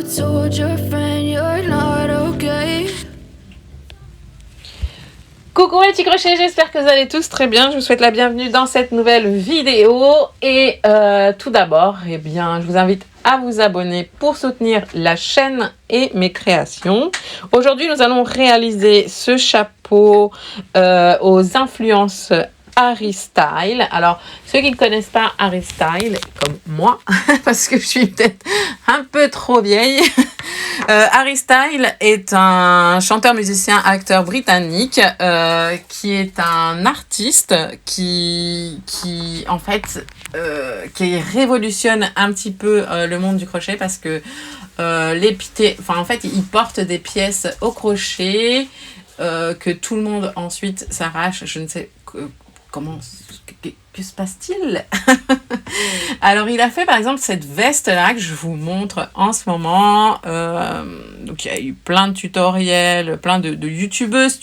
told your friend you're not okay. Coucou les petits crochets, j'espère que vous allez tous très bien. Je vous souhaite la bienvenue dans cette nouvelle vidéo. Et tout d'abord, eh bien, je vous invite à vous abonner pour soutenir la chaîne et mes créations. Aujourd'hui, nous allons réaliser ce chapeau aux influences Harry Style. Alors, ceux qui ne connaissent pas Harry Style, comme moi, parce que je suis peut-être un peu trop vieille, Harry Style est un chanteur, musicien, acteur britannique qui est un artiste qui en fait qui révolutionne un petit peu le monde du crochet parce que en fait, il porte des pièces au crochet que tout le monde ensuite s'arrache. Je ne sais comment. Que se passe-t-il? Alors, il a fait par exemple cette veste-là que je vous montre en ce moment. Donc, il y a eu plein de tutoriels, plein de youtubeuses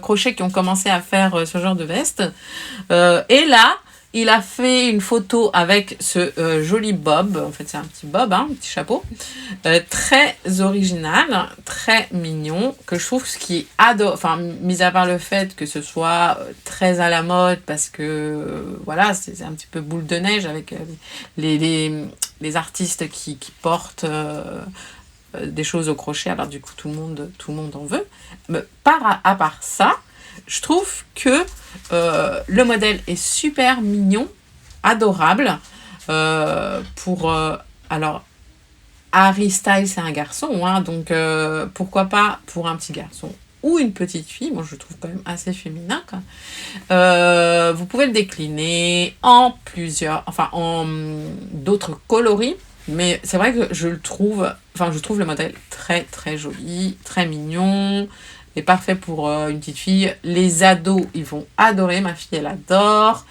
crochet qui ont commencé à faire ce genre de veste. Et là, il a fait une photo avec ce joli bob. En fait, c'est un petit bob, un petit chapeau. Très original, très mignon, que je trouve ce qui est adorable. Enfin, mis à part le fait que ce soit très à la mode, parce que voilà, c'est un petit peu boule de neige avec les artistes qui portent des choses au crochet. Alors du coup, tout le monde en veut. Mais à part ça, je trouve que le modèle est super mignon, adorable. Alors, Harry Styles, c'est un garçon, hein, donc pourquoi pas pour un petit garçon ou une petite fille. Moi, je le trouve quand même assez féminin. Vous pouvez le décliner en d'autres coloris. Mais c'est vrai que je trouve le modèle très très joli, très mignon. Et parfait pour une petite fille. Les ados, ils vont adorer. Ma fille, elle adore.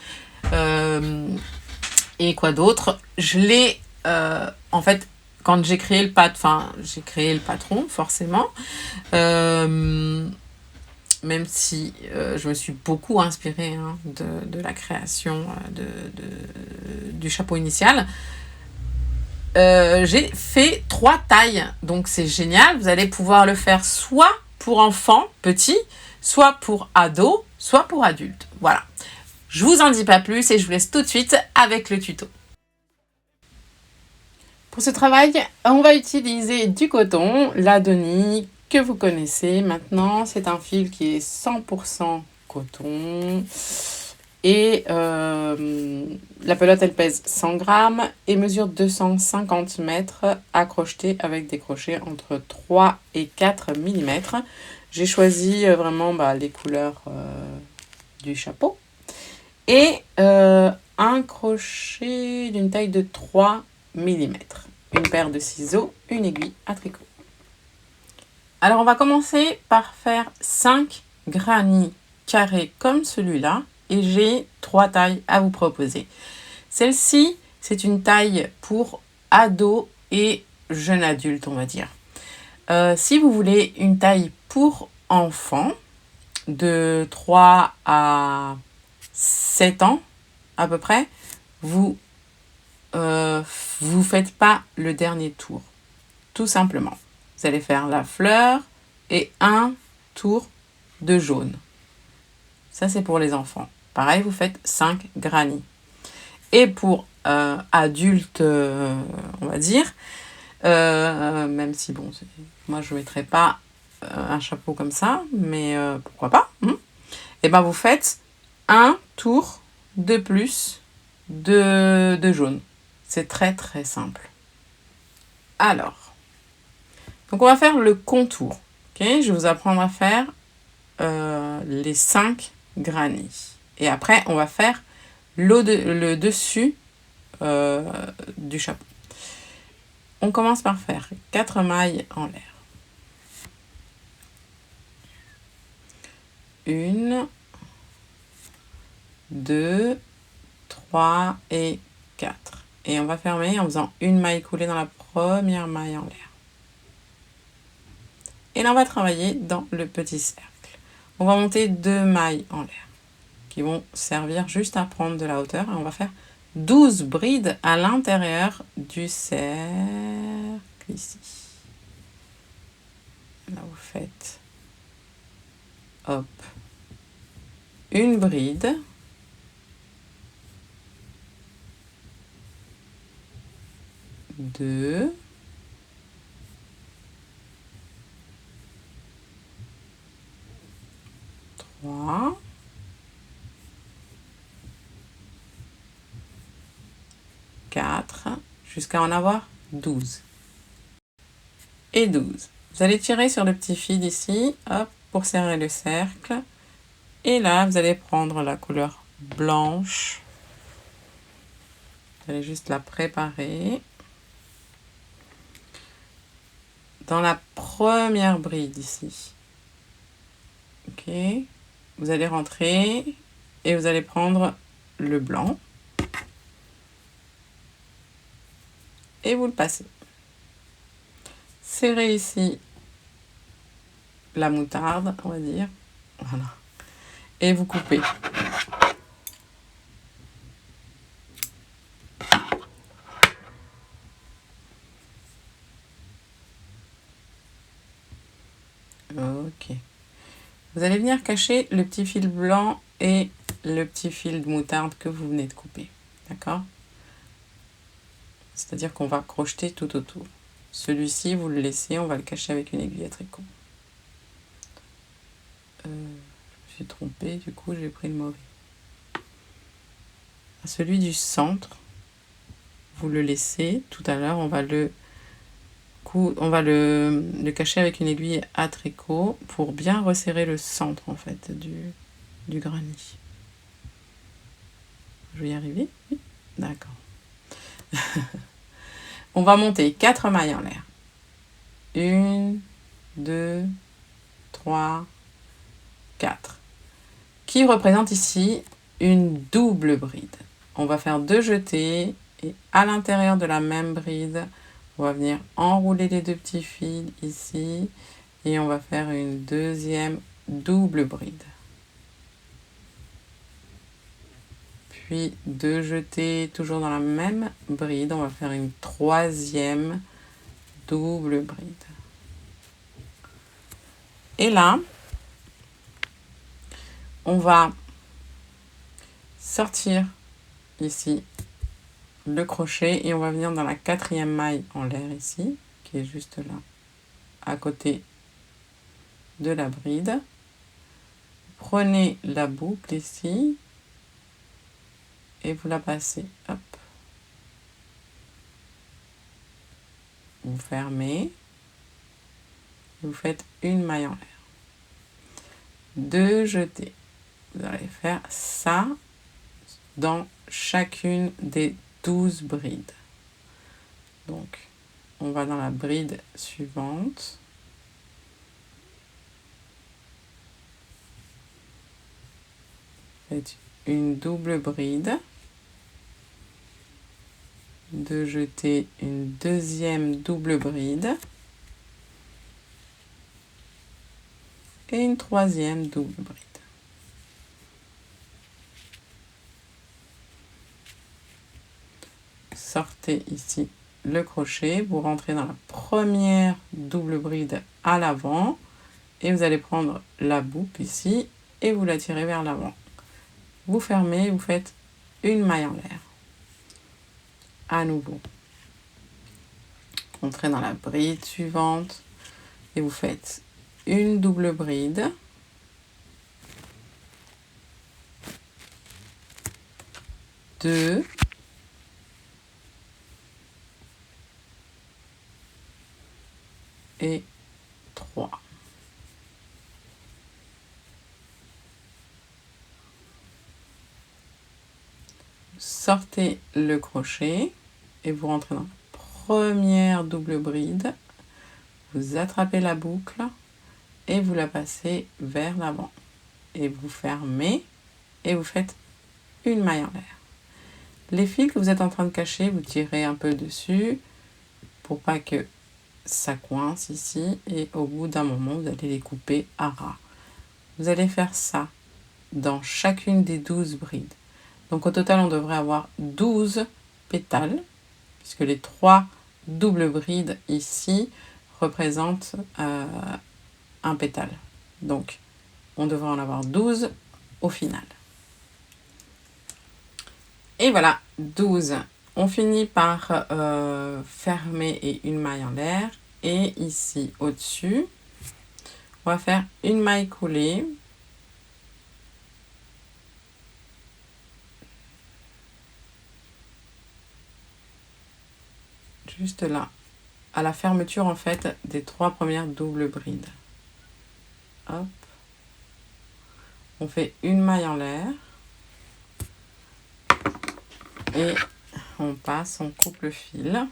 Et quoi d'autre? Je l'ai... en fait, quand j'ai créé le patron, forcément. Même si je me suis beaucoup inspirée de la création du chapeau initial. J'ai fait 3 tailles. Donc, c'est génial. Vous allez pouvoir le faire soit pour enfants petits, soit pour ados, soit pour adultes. Voilà. Je vous en dis pas plus et je vous laisse tout de suite avec le tuto. Pour ce travail, on va utiliser du coton, l'Adoni, que vous connaissez maintenant. C'est un fil qui est 100% coton. Et la pelote, elle pèse 100 grammes et mesure 250 mètres à crocheter avec des crochets entre 3 et 4 mm. J'ai choisi vraiment les couleurs du chapeau. Et un crochet d'une taille de 3 mm. Une paire de ciseaux, une aiguille à tricot. Alors, on va commencer par faire 5 granits carrés comme celui-là. Et j'ai 3 tailles à vous proposer. Celle-ci, c'est une taille pour ados et jeunes adultes, on va dire. Si vous voulez une taille pour enfants, de 3 à 7 ans à peu près, vous faites pas le dernier tour. Tout simplement. Vous allez faire la fleur et un tour de jaune. Ça, c'est pour les enfants. Pareil, vous faites 5 granits. Et pour adultes, on va dire, même si, moi, je ne mettrai pas un chapeau comme ça, mais pourquoi pas. Et bien, vous faites un tour de plus de jaune. C'est très, très simple. Alors, donc on va faire le contour. Okay, je vais vous apprendre à faire les 5 granits. Et après, on va faire le dessus du chapeau. On commence par faire 4 mailles en l'air. 1, 2, 3 et 4. Et on va fermer en faisant une maille coulée dans la première maille en l'air. Et là, on va travailler dans le petit cercle. On va monter 2 mailles en l'air qui vont servir juste à prendre de la hauteur. Et on va faire 12 brides à l'intérieur du cercle ici. hop, une bride, deux, trois, quatre, jusqu'à en avoir 12. Et 12. Vous allez tirer sur le petit fil ici, hop, pour serrer le cercle. Et là, vous allez prendre la couleur blanche. Vous allez juste la préparer. Dans la première bride ici. Ok. Vous allez rentrer et vous allez prendre le blanc. Et vous le passez. Serrez ici la moutarde, on va dire. Voilà. Et vous coupez. Ok. Vous allez venir cacher le petit fil blanc et le petit fil de moutarde que vous venez de couper. D'accord? C'est-à-dire qu'on va crocheter tout autour. Celui-ci, vous le laissez, on va le cacher avec une aiguille à tricot. Je me suis trompée, du coup j'ai pris le mauvais. Celui du centre, vous le laissez. Tout à l'heure, on va le cacher avec une aiguille à tricot pour bien resserrer le centre en fait du granit. Je vais y arriver? Oui, d'accord. On va monter 4 mailles en l'air. 1, 2, 3, 4. Qui représente ici une double bride. On va faire 2 jetés et à l'intérieur de la même bride, on va venir enrouler les 2 petits fils ici et on va faire une deuxième double bride. Puis 2 jetés toujours dans la même bride, on va faire une troisième double bride. Et là, on va sortir ici le crochet et on va venir dans la 4e maille en l'air ici, qui est juste là, à côté de la bride. Prenez la boucle ici et vous la passez. Hop. Vous fermez. Vous faites une maille en l'air. 2 jetés. Vous allez faire ça dans chacune des 12 brides. Donc, on va dans la bride suivante. Faites une double bride. 2 jetés, une deuxième double bride. Et une troisième double bride. Sortez ici le crochet, vous rentrez dans la première double bride à l'avant et vous allez prendre la boucle ici et vous la tirez vers l'avant. Vous fermez, vous faites une maille en l'air. À nouveau, entrez dans la bride suivante et vous faites une double bride, deux, et 3. Sortez le crochet et vous rentrez dans la première double bride, vous attrapez la boucle et vous la passez vers l'avant et vous fermez et vous faites une maille en l'air. Les fils que vous êtes en train de cacher, vous tirez un peu dessus pour pas que ça coince ici et au bout d'un moment vous allez les couper à ras. Vous allez faire ça dans chacune des 12 brides. Donc au total on devrait avoir 12 pétales puisque les 3 doubles brides ici représentent un pétale. Donc on devrait en avoir 12 au final. Et voilà, 12. On finit par fermer et une maille en l'air. Et ici, au-dessus, on va faire une maille coulée. Juste là, à la fermeture en fait des 3 premières doubles brides. Hop. On fait une maille en l'air. Et on passe, on coupe le fil.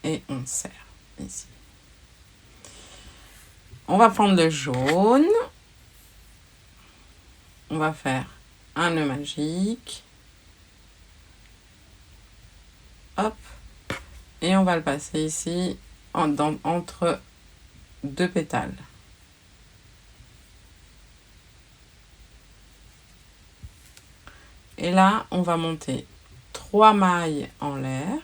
Et on serre ici. On va prendre le jaune. On va faire un nœud magique. Hop. Et on va le passer ici entre 2 pétales. Et là, on va monter 3 mailles en l'air,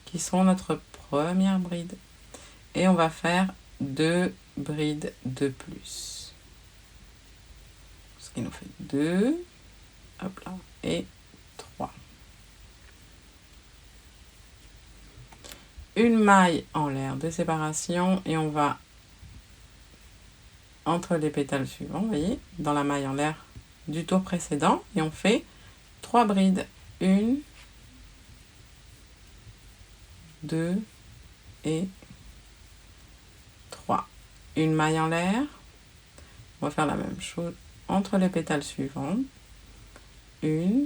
qui sont notre première bride. Et on va faire 2 brides de plus. Ce qui nous fait 2, hop là, et 3. Une maille en l'air de séparation et on va entre les pétales suivants, vous voyez, dans la maille en l'air du tour précédent et on fait 3 brides. 1, 2 et 3. Une maille en l'air. On va faire la même chose entre les pétales suivants. 1,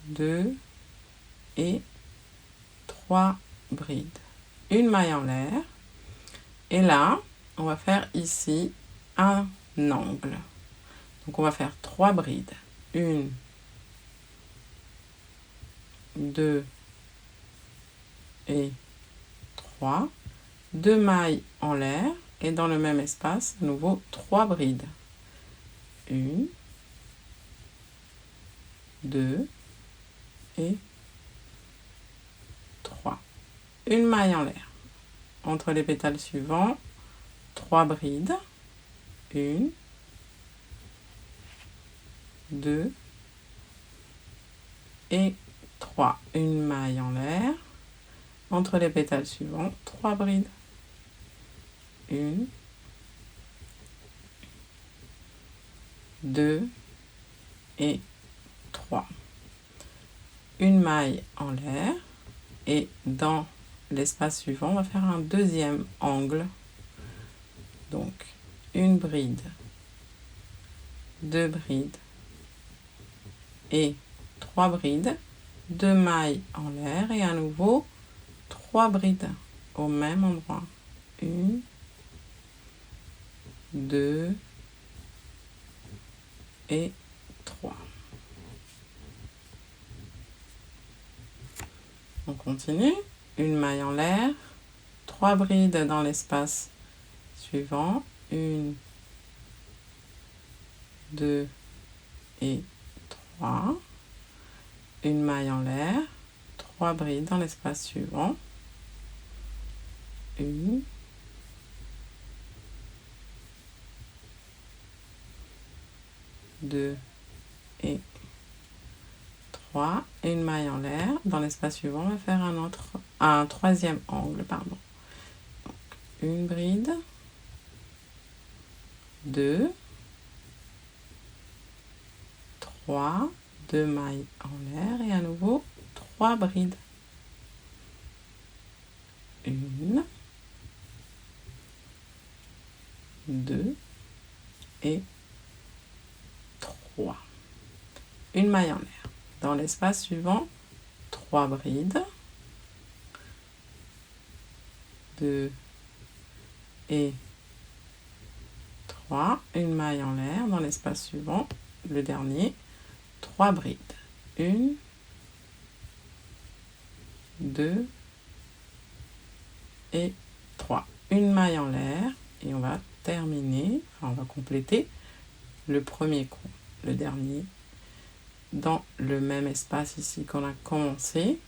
2 et 3 brides. Une maille en l'air. Et là, on va faire ici un angle. Donc on va faire 3 brides. 1, 2 et 3. 2 mailles en l'air et dans le même espace, à nouveau 3 brides. 1, 2 et 3. Une maille en l'air. Entre les pétales suivants, 3 brides. 1, 2 et 3. Une maille en l'air. Entre les pétales suivants, 3 brides. 1, 2 et 3. Une maille en l'air et dans l'espace suivant, on va faire un deuxième angle. Donc, une bride, 2 brides et 3 brides, 2 mailles en l'air et à nouveau 3 brides au même endroit. 1, 2 et 3. On continue. Une maille en l'air, 3 brides dans l'espace suivant. 1, 2 et 3. Une maille en l'air, 3 brides dans l'espace suivant. 1, 2 et 3. Une maille en l'air. Dans l'espace suivant, on va faire un troisième angle. Pardon. Donc, une bride, 2, 3, 2 mailles en l'air et à nouveau 3 brides. 1, 2 et 3. Une maille en l'air. Dans l'espace suivant, 3 brides. 2 et 3. Une maille en l'air. Dans l'espace suivant, le dernier, 3 brides. 1, 2 et 3. Une maille en l'air et on va terminer, enfin on va compléter le premier coin, le dernier, dans le même espace ici qu'on a commencé.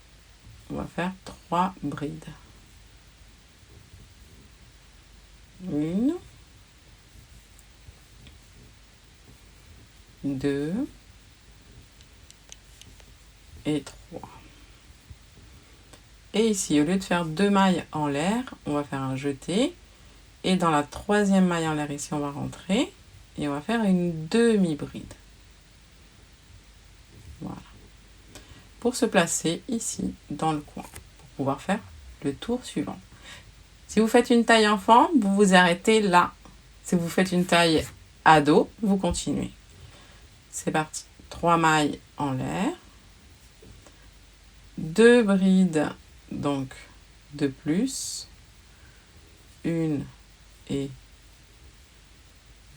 On va faire 3 brides. 1, 2 et 3. Et ici, au lieu de faire 2 mailles en l'air, on va faire un jeté. Et dans la troisième maille en l'air, ici, on va rentrer. Et on va faire une demi-bride. Voilà. Pour se placer ici, dans le coin. Pour pouvoir faire le tour suivant. Si vous faites une taille enfant, vous vous arrêtez là. Si vous faites une taille ado, vous continuez. C'est parti. 3 mailles en l'air. 2 brides, donc de plus. 1 et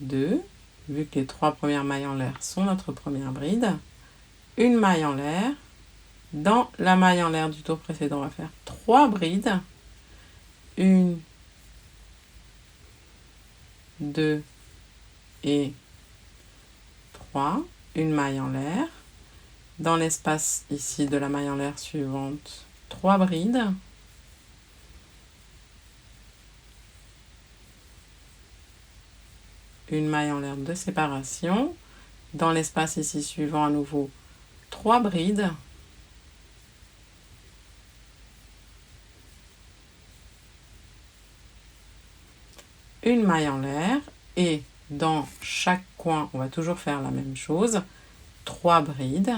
2. Vu que les 3 premières mailles en l'air sont notre première bride. Une maille en l'air. Dans la maille en l'air du tour précédent, on va faire 3 brides. 1, 2 et 3. Une maille en l'air. Dans l'espace ici de la maille en l'air suivante, 3 brides. Une maille en l'air de séparation. Dans l'espace ici suivant, à nouveau, 3 brides. Une maille en l'air. Et dans chaque coin, on va toujours faire la même chose. 3 brides.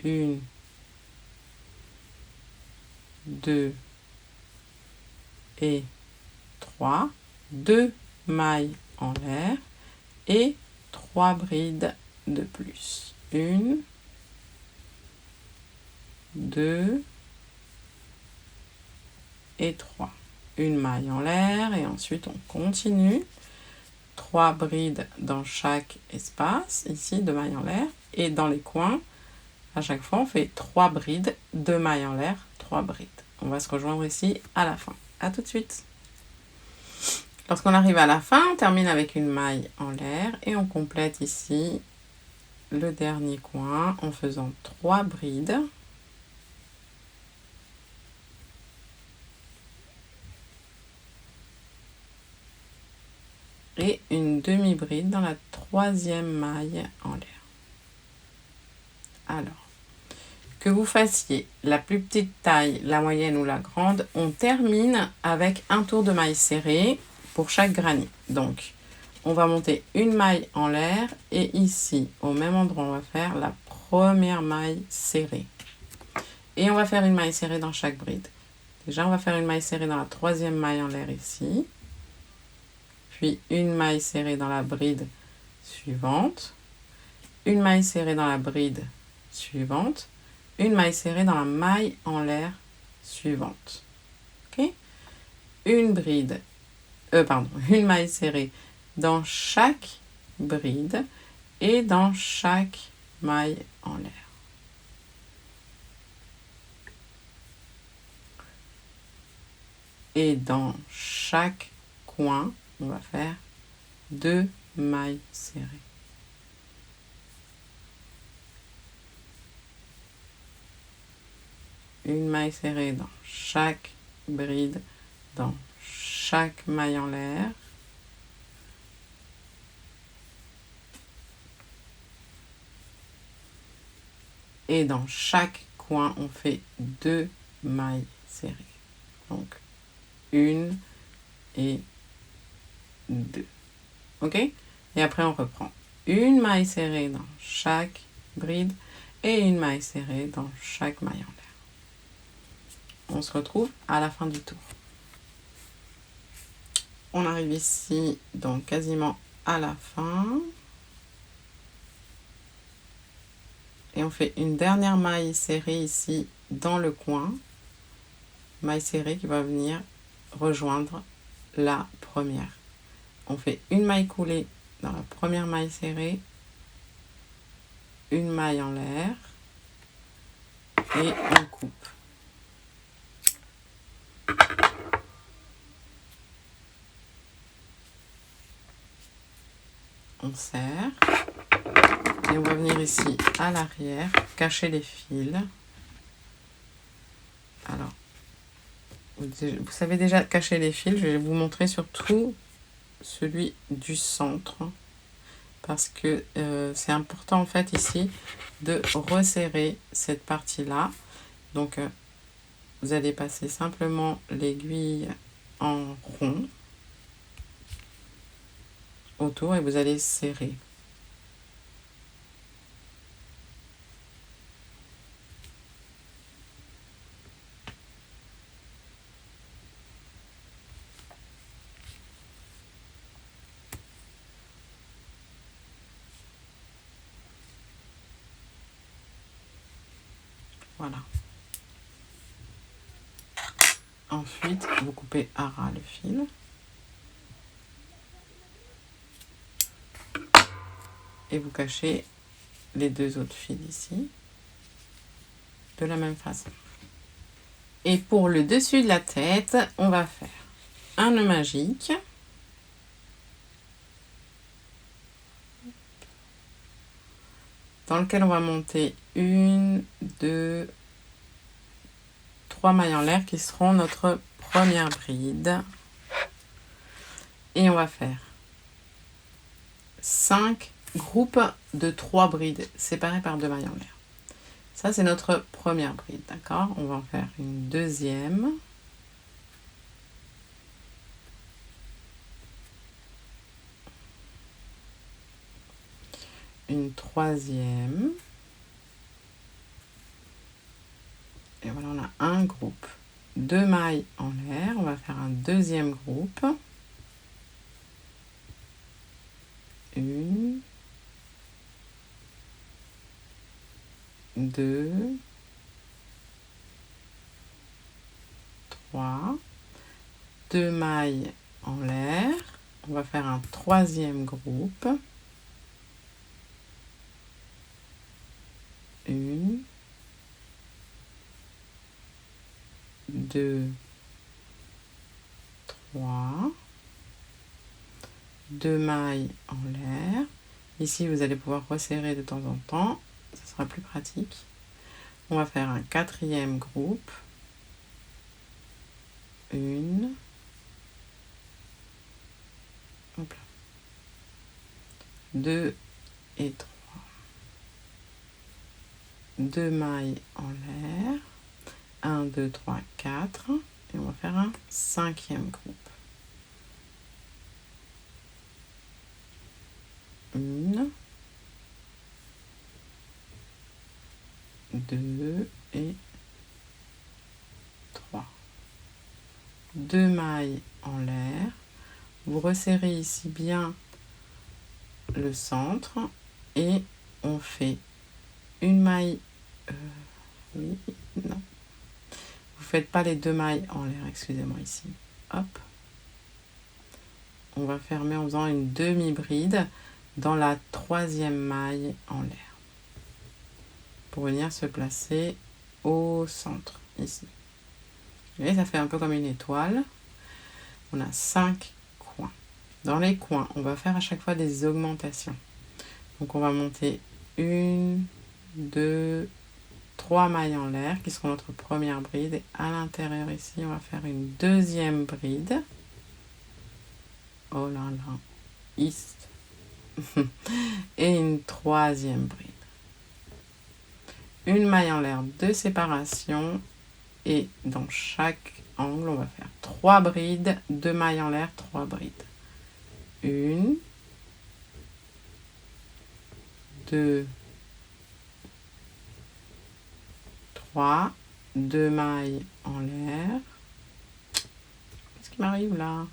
1, 2 et 3. 2 mailles en l'air et 3 brides de plus. 1, 2 et 3. Une maille en l'air et ensuite on continue. 3 brides dans chaque espace, ici 2 mailles en l'air, et dans les coins, à chaque fois on fait 3 brides, 2 mailles en l'air, 3 brides. On va se rejoindre ici à la fin. À tout de suite. Lorsqu'on arrive à la fin, on termine avec une maille en l'air et on complète ici le dernier coin en faisant 3 brides. Et une demi-bride dans la troisième maille en l'air. Alors, que vous fassiez la plus petite taille, la moyenne ou la grande, on termine avec un tour de maille serrée pour chaque granit. Donc, on va monter une maille en l'air et ici, au même endroit, on va faire la première maille serrée. Et on va faire une maille serrée dans chaque bride. Déjà, on va faire une maille serrée dans la troisième maille en l'air ici. Puis une maille serrée dans la bride suivante, une maille serrée dans la bride suivante, une maille serrée dans la maille en l'air suivante. Okay? Une maille serrée dans chaque bride et dans chaque maille en l'air. Et dans chaque coin, on va faire 2 mailles serrées. Une maille serrée dans chaque bride, dans chaque maille en l'air. Et dans chaque coin, on fait 2 mailles serrées. Donc, 1 et 2. Ok? Et après, on reprend une maille serrée dans chaque bride et une maille serrée dans chaque maille en l'air. On se retrouve à la fin du tour. On arrive ici, donc quasiment à la fin. Et on fait une dernière maille serrée ici dans le coin. Maille serrée qui va venir rejoindre la première. On fait une maille coulée dans la première maille serrée, une maille en l'air et on coupe. On serre et on va venir ici à l'arrière, cacher les fils. Alors, vous savez déjà cacher les fils. Je vais vous montrer surtout celui du centre. Parce que c'est important en fait ici de resserrer cette partie-là. Donc vous allez passer simplement l'aiguille en rond autour et vous allez serrer. Voilà. Ensuite, vous coupez à ras le fil. Et vous cachez les deux autres fils ici. De la même façon. Et pour le dessus de la tête, on va faire un nœud magique. Dans lequel on va monter 1, 2, 3 mailles en l'air qui seront notre première bride. Et on va faire 5 groupes de 3 brides séparées par 2 mailles en l'air. Ça, c'est notre première bride, d'accord? On va en faire une deuxième. Une troisième. Et voilà, on a un groupe. 2 mailles en l'air. On va faire un deuxième groupe. Une. 2. 3. 2 mailles en l'air. On va faire un troisième groupe. Une. 2. 3. 2 mailles en l'air. Ici, vous allez pouvoir resserrer de temps en temps. Ça sera plus pratique. On va faire un quatrième groupe. Une. Hop là. 2 et 3. 2 mailles en l'air. 1, 2, 3, 4. Et on va faire un cinquième groupe. Une. 2 et 3. 2 mailles en l'air. Vous resserrez ici bien le centre et on fait une maille. Oui, non. Vous faites pas les 2 mailles en l'air, excusez-moi ici. Hop. On va fermer en faisant une demi-bride dans la troisième maille en l'air. Pour venir se placer au centre, ici. Vous voyez, ça fait un peu comme une étoile. On a 5 coins. Dans les coins, on va faire à chaque fois des augmentations. Donc on va monter 1, 2, 3 mailles en l'air qui seront notre première bride. Et à l'intérieur ici, on va faire une deuxième bride. Oh là là. East. Et une troisième bride. Une maille en l'air de séparation. Et dans chaque angle, on va faire 3 brides, 2 mailles en l'air, 3 brides. 1, 2, 3, 2 mailles en l'air. Qu'est-ce qui m'arrive là?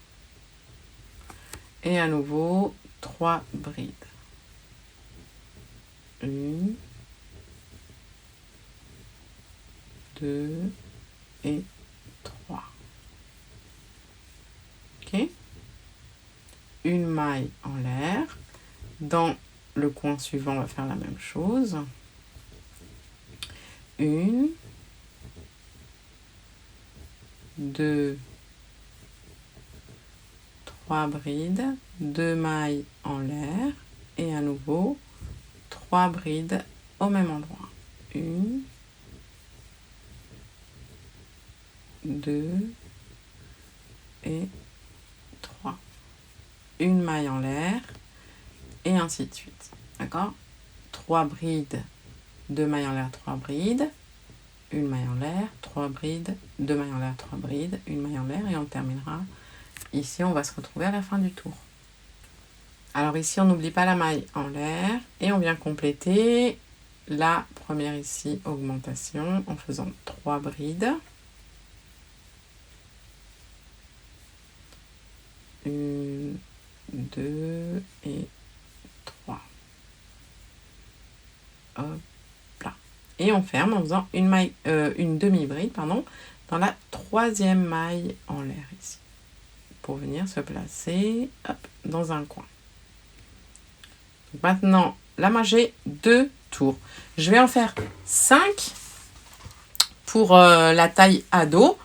Et à nouveau, 3 brides. 1, 2 et 3. Ok? Une maille en l'air. Dans le coin suivant, on va faire la même chose. 1, 2, 3 brides, 2 mailles en l'air et à nouveau 3 brides au même endroit. 1, 2, et 3. Une maille en l'air, et ainsi de suite. D'accord? 3 brides, 2 mailles en l'air, 3 brides, une maille en l'air, 3 brides, 2 mailles en l'air, 3 brides, une maille en l'air, et on terminera. Ici, on va se retrouver à la fin du tour. Alors ici, on n'oublie pas la maille en l'air, et on vient compléter la première ici, augmentation, en faisant 3 brides. Une, 2 et 3. Hop là. Et on ferme en faisant une demi-bride, pardon, dans la troisième maille en l'air ici, pour venir se placer hop, dans un coin. Donc maintenant, là, moi, j'ai 2 tours. Je vais en faire 5 pour la taille ado.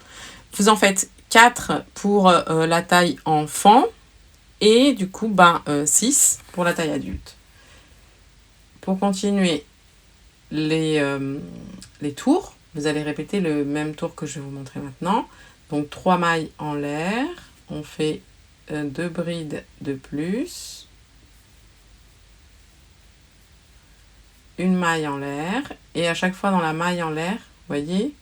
Vous en faites 4 pour la taille enfant. Et du coup, 6 pour la taille adulte. Pour continuer les tours, vous allez répéter le même tour que je vais vous montrer maintenant. Donc 3 mailles en l'air. On fait 2 brides de plus. Une maille en l'air. Et à chaque fois dans la maille en l'air, vous voyez,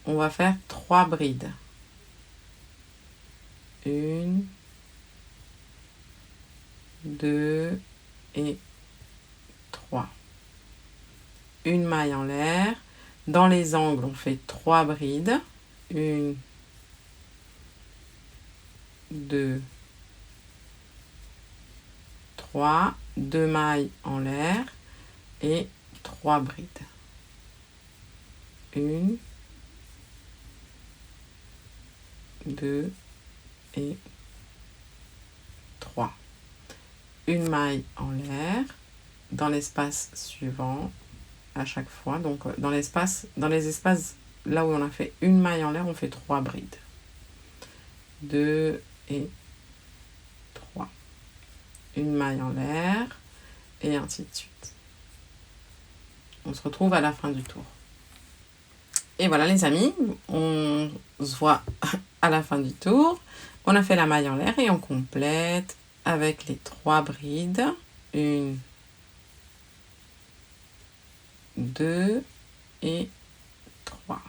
on va faire 3 brides. 1, 2 et 3. Une maille en l'air. Dans les angles, on fait 3 brides. 1, 2, 3. 2 mailles en l'air et 3 brides. 1, 2 et 3. Une maille en l'air dans l'espace suivant à chaque fois. Donc dans les espaces là où on a fait une maille en l'air, on fait 3 brides. 2 et 3. Une maille en l'air et ainsi de suite. On se retrouve à la fin du tour. Et voilà les amis, on se voit à la fin du tour. On a fait la maille en l'air et on complète avec les 3 brides. 1, 2 et 3.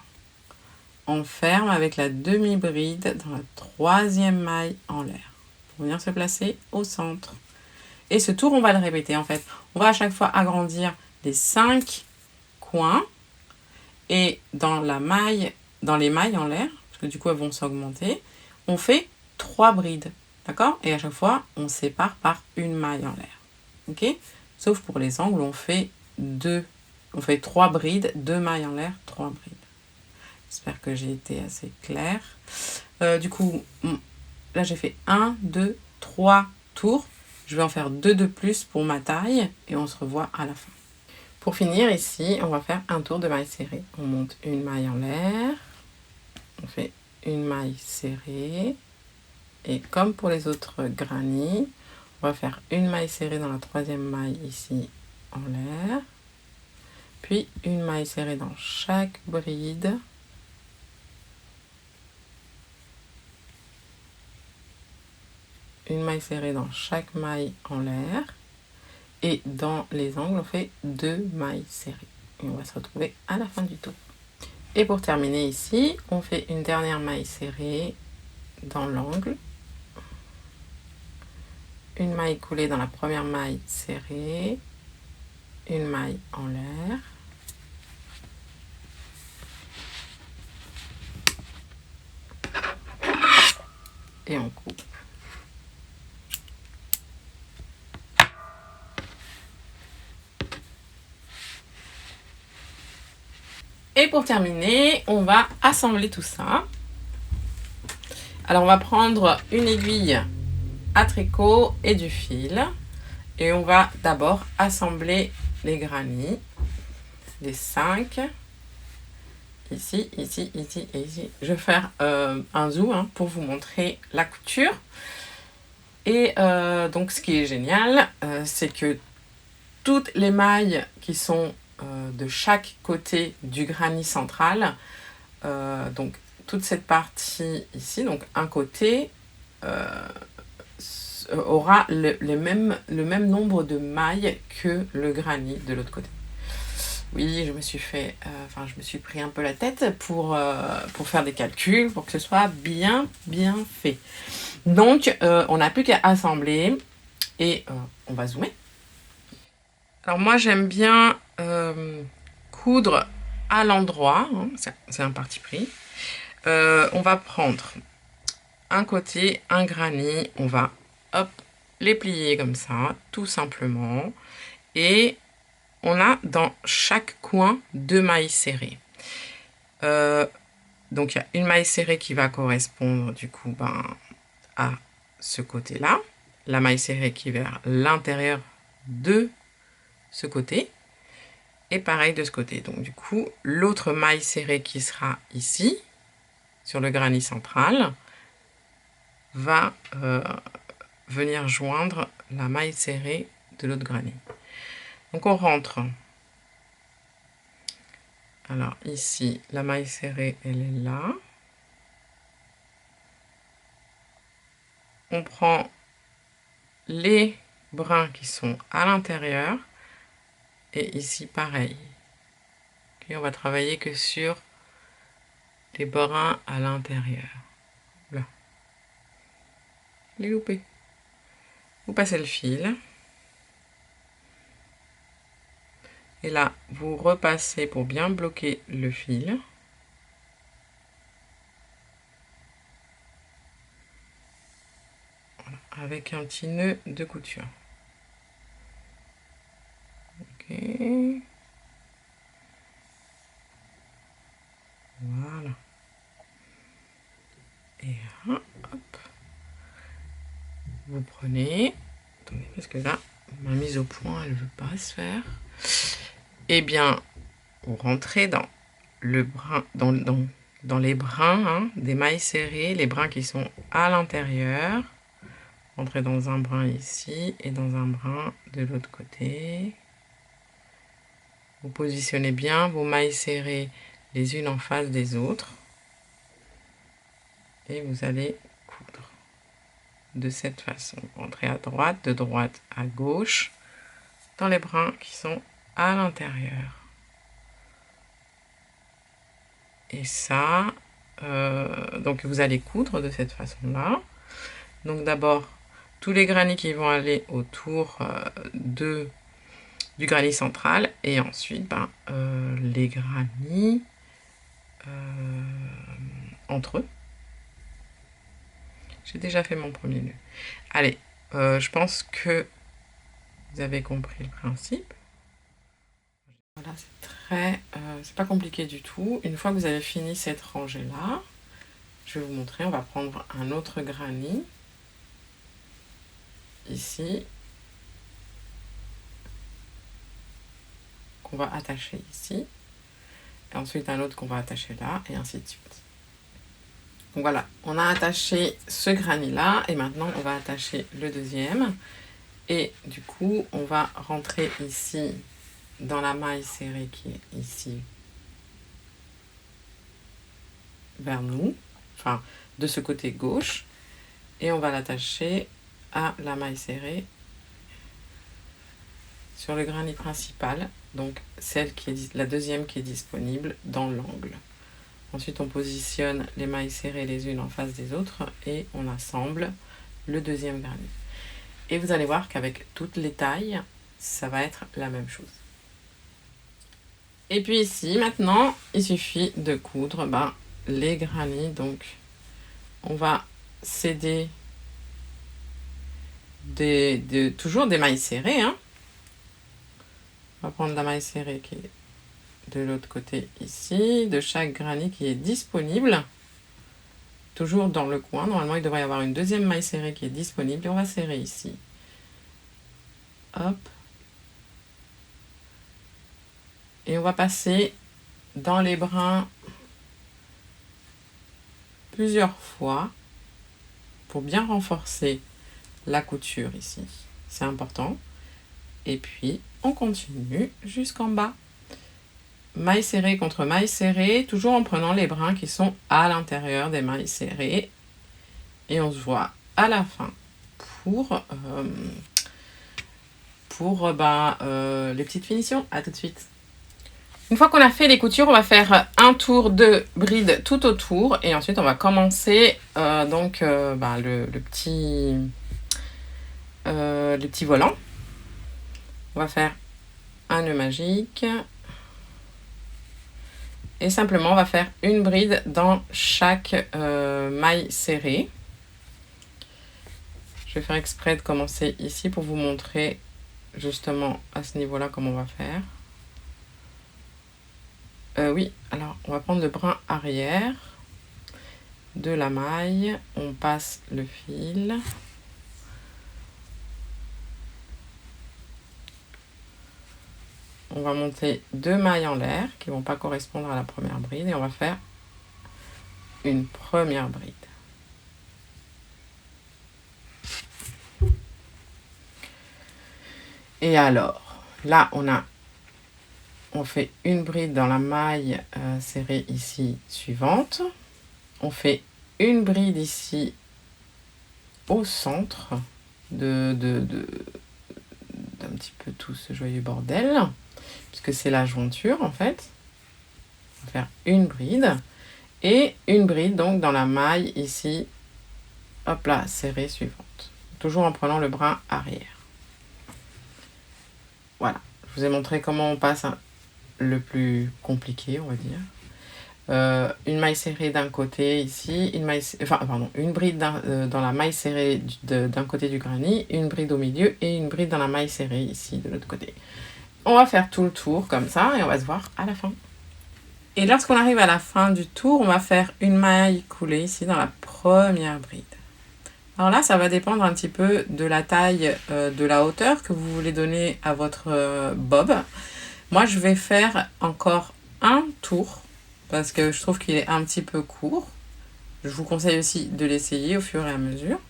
On ferme avec la demi-bride dans la troisième maille en l'air pour venir se placer au centre. Et ce tour, on va le répéter en fait. On va à chaque fois agrandir les 5 coins et dans les mailles en l'air, parce que du coup elles vont s'augmenter, on fait 3 brides. D'accord? Et à chaque fois, on sépare par une maille en l'air. Ok? Sauf pour les angles, on fait 3 brides, 2 mailles en l'air, 3 brides. J'espère que j'ai été assez claire. Du coup, là j'ai fait 1, 2, 3 tours. Je vais en faire 2 de plus pour ma taille et on se revoit à la fin. Pour finir ici, on va faire un tour de maille serrée. On monte une maille en l'air. On fait une maille serrée. Et comme pour les autres granny, on va faire une maille serrée dans la troisième maille ici en l'air. Puis une maille serrée dans chaque bride. Une maille serrée dans chaque maille en l'air. Et dans les angles, on fait 2 mailles serrées. Et on va se retrouver à la fin du tour. Et pour terminer ici, on fait une dernière maille serrée dans l'angle. Une maille coulée dans la première maille serrée, une maille en l'air, et on coupe. Et pour terminer, on va assembler tout ça. Alors on va prendre une aiguille à tricot et du fil. Et on va d'abord assembler les granny. Les 5. Ici, ici, ici et ici. Je vais faire un zoom pour vous montrer la couture. Et donc ce qui est génial, c'est que toutes les mailles qui sont de chaque côté du granny central, donc toute cette partie ici, donc un côté aura le même nombre de mailles que le granit de l'autre côté. Oui, je me suis pris un peu la tête pour faire des calculs, pour que ce soit bien fait. Donc, on n'a plus qu'à assembler et on va zoomer. Alors moi, j'aime bien coudre à l'endroit, hein, c'est un parti pris. On va prendre un côté, un granit, on va hop, les plier comme ça, tout simplement. Et on a dans chaque coin 2 mailles serrées. Donc il y a une maille serrée qui va correspondre du coup à ce côté-là. La maille serrée qui est vers l'intérieur de ce côté. Et pareil de ce côté. Donc du coup, l'autre maille serrée qui sera ici, sur le granit central, va venir joindre la maille serrée de l'autre granit. Donc on rentre. Alors ici, la maille serrée, elle est là. On prend les brins qui sont à l'intérieur. Et ici, pareil. Okay, on va travailler que sur les brins à l'intérieur. Là. Les loupés. Vous passez le fil. Et là, vous repassez pour bien bloquer le fil. Voilà, avec un petit nœud de couture. Ok. Voilà. Et hop. Vous prenez. Attendez, parce que là, ma mise au point, elle ne veut pas se faire. Eh bien, vous rentrez dans le brin, dans les brins hein, des mailles serrées, les brins qui sont à l'intérieur. Entrez dans un brin ici et dans un brin de l'autre côté. Vous positionnez bien vos mailles serrées les unes en face des autres. Et vous allez coudre de cette façon. Entrez à droite, de droite à gauche, dans les brins qui sont à l'intérieur. Et ça, donc vous allez coudre de cette façon-là. Donc d'abord, tous les granits qui vont aller autour du granit central et ensuite les granits entre eux. J'ai déjà fait mon premier nœud. Allez, je pense que vous avez compris le principe. Voilà, c'est pas compliqué du tout. Une fois que vous avez fini cette rangée-là, je vais vous montrer, on va prendre un autre granit. Ici. Qu'on va attacher ici. Et ensuite un autre qu'on va attacher là, et ainsi de suite. Donc voilà, on a attaché ce granit-là, et maintenant on va attacher le deuxième. Et du coup, on va rentrer ici dans la maille serrée qui est ici vers nous, enfin de ce côté gauche, et on va l'attacher à la maille serrée sur le granit principal, donc celle qui est la deuxième qui est disponible dans l'angle. Ensuite, on positionne les mailles serrées les unes en face des autres et on assemble le deuxième granit. Et vous allez voir qu'avec toutes les tailles, ça va être la même chose. Et puis ici, maintenant, il suffit de coudre les granits. Donc, on va céder toujours des mailles serrées. Hein. On va prendre la maille serrée qui est de l'autre côté ici, de chaque granit qui est disponible. Toujours dans le coin. Normalement, il devrait y avoir une deuxième maille serrée qui est disponible. Et on va serrer ici. Hop. Et on va passer dans les brins plusieurs fois pour bien renforcer la couture ici. C'est important. Et puis, on continue jusqu'en bas. mailles serrées contre mailles serrées, toujours en prenant les brins qui sont à l'intérieur des mailles serrées. Et on se voit à la fin pour les petites finitions. À tout de suite. Une fois qu'on a fait les coutures, on va faire un tour de bride tout autour et ensuite on va commencer le petit volant. On va faire un nœud magique et simplement on va faire une bride dans chaque maille serrée. Je vais faire exprès de commencer ici pour vous montrer justement à ce niveau-là comment on va faire. Oui, alors on va prendre le brin arrière de la maille, on passe le fil. On va monter 2 mailles en l'air qui ne vont pas correspondre à la première bride et on va faire une première bride. Et alors, là on fait une bride dans la maille serrée ici suivante. On fait une bride ici au centre d'un petit peu tout ce joyeux bordel, puisque c'est la jointure en fait. On va faire une bride et une bride donc dans la maille ici, hop là, serrée suivante. Toujours en prenant le brin arrière. Voilà, je vous ai montré comment on passe le plus compliqué, on va dire. Une maille serrée d'un côté ici, une bride dans la maille serrée d'un côté du granny, une bride au milieu et une bride dans la maille serrée ici de l'autre côté. On va faire tout le tour comme ça et on va se voir à la fin. Et lorsqu'on arrive à la fin du tour, on va faire une maille coulée ici dans la première bride. Alors là, ça va dépendre un petit peu de la taille, de la hauteur que vous voulez donner à votre bob. Moi, je vais faire encore un tour parce que je trouve qu'il est un petit peu court. Je vous conseille aussi de l'essayer au fur et à mesure.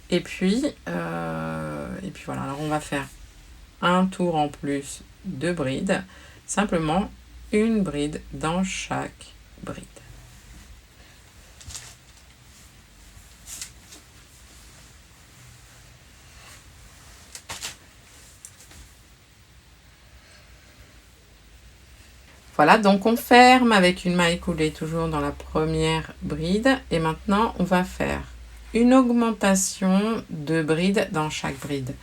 Et puis voilà, alors on va faire un tour en plus de bride. Simplement une bride dans chaque bride. Voilà, donc on ferme avec une maille coulée toujours dans la première bride. Et maintenant, on va faire une augmentation de bride dans chaque bride.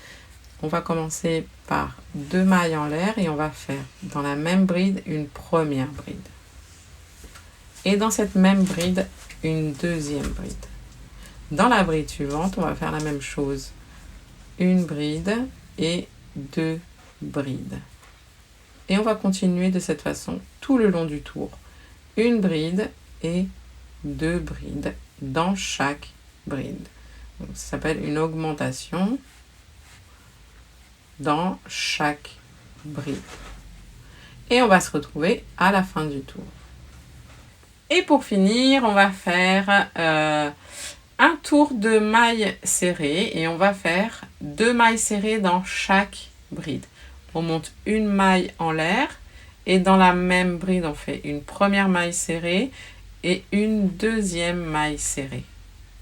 On va commencer par 2 mailles en l'air et on va faire dans la même bride une première bride. Et dans cette même bride, une deuxième bride. Dans la bride suivante, on va faire la même chose. Une bride et 2 brides. Et on va continuer de cette façon tout le long du tour. Une bride et 2 brides dans chaque bride. Donc, ça s'appelle une augmentation dans chaque bride. Et on va se retrouver à la fin du tour. Et pour finir, on va faire un tour de mailles serrées et on va faire 2 mailles serrées dans chaque bride. On monte une maille en l'air et dans la même bride, on fait une première maille serrée et une deuxième maille serrée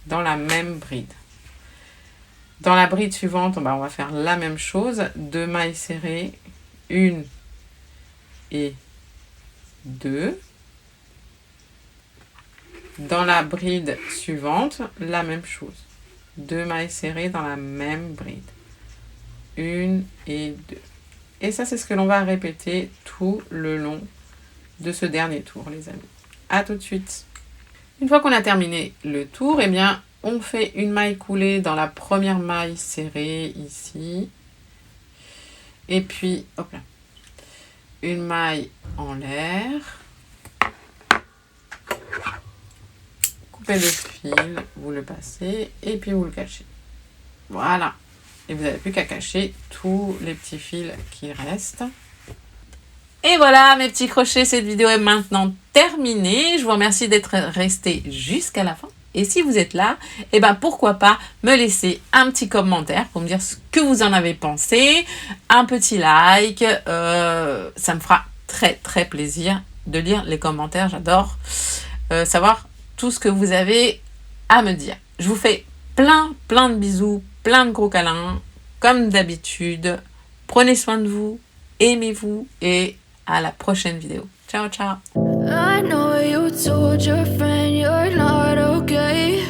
dans la même bride. Dans la bride suivante, on va faire la même chose, 2 mailles serrées, 1 et 2. Dans la bride suivante, la même chose, 2 mailles serrées dans la même bride, 1 et 2. Et ça, c'est ce que l'on va répéter tout le long de ce dernier tour, les amis. À tout de suite. Une fois qu'on a terminé le tour, eh bien, on fait une maille coulée dans la première maille serrée ici. Et puis, hop là, une maille en l'air. Coupez le fil, vous le passez et puis vous le cachez. Voilà. Et vous n'avez plus qu'à cacher tous les petits fils qui restent. Et voilà mes petits crochets, cette vidéo est maintenant terminée. Je vous remercie d'être resté jusqu'à la fin. Et si vous êtes là, eh ben pourquoi pas me laisser un petit commentaire pour me dire ce que vous en avez pensé. Un petit like, ça me fera très très plaisir de lire les commentaires. J'adore savoir tout ce que vous avez à me dire. Je vous fais plein de bisous, plein de gros câlins, comme d'habitude. Prenez soin de vous, aimez-vous et à la prochaine vidéo. Ciao, ciao. I know you told your friend you're not okay.